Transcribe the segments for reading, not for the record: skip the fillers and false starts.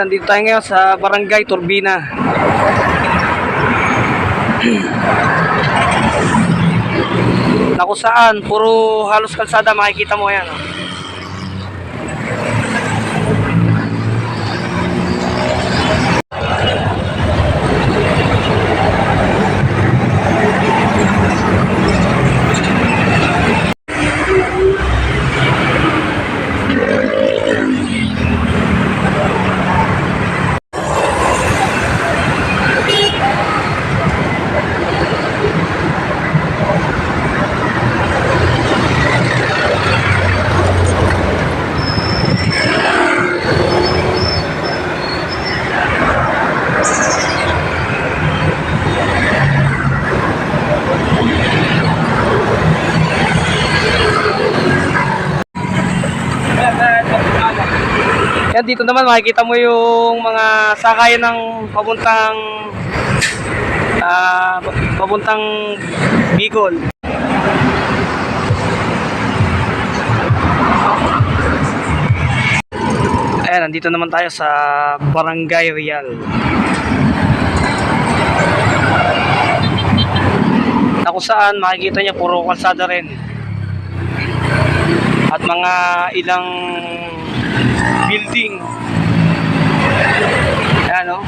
Ayan, nandito tayo ngayon sa Barangay Turbina. Na kung saan puro halos kalsada makikita mo. Ayan, oh. Yan, dito naman makikita mo yung mga sakayan ng papuntang Bicol. Ayan, nandito naman tayo sa Barangay Real. Na kung saan makikita niya puro kalsada rin. At mga ilang building. Ayan, o.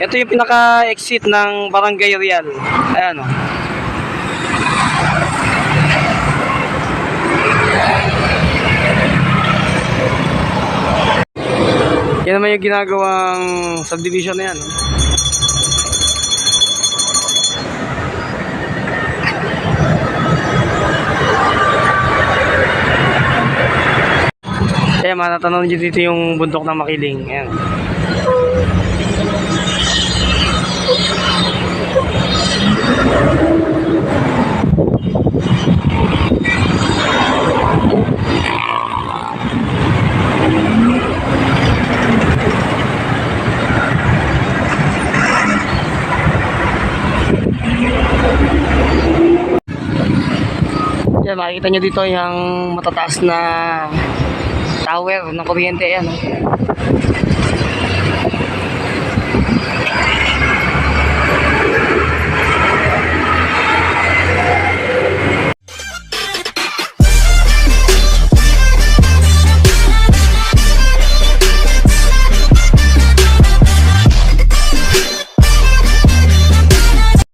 Ito yung pinaka-exit ng Barangay Real. Ayan, o. Yan naman yung ginagawang subdivision na yan. Kaya matatanong nyo dito yung bundok ng Makiling. Ayan. Yan, makikita nyo dito yung matataas na tower ng kuryente. Yan,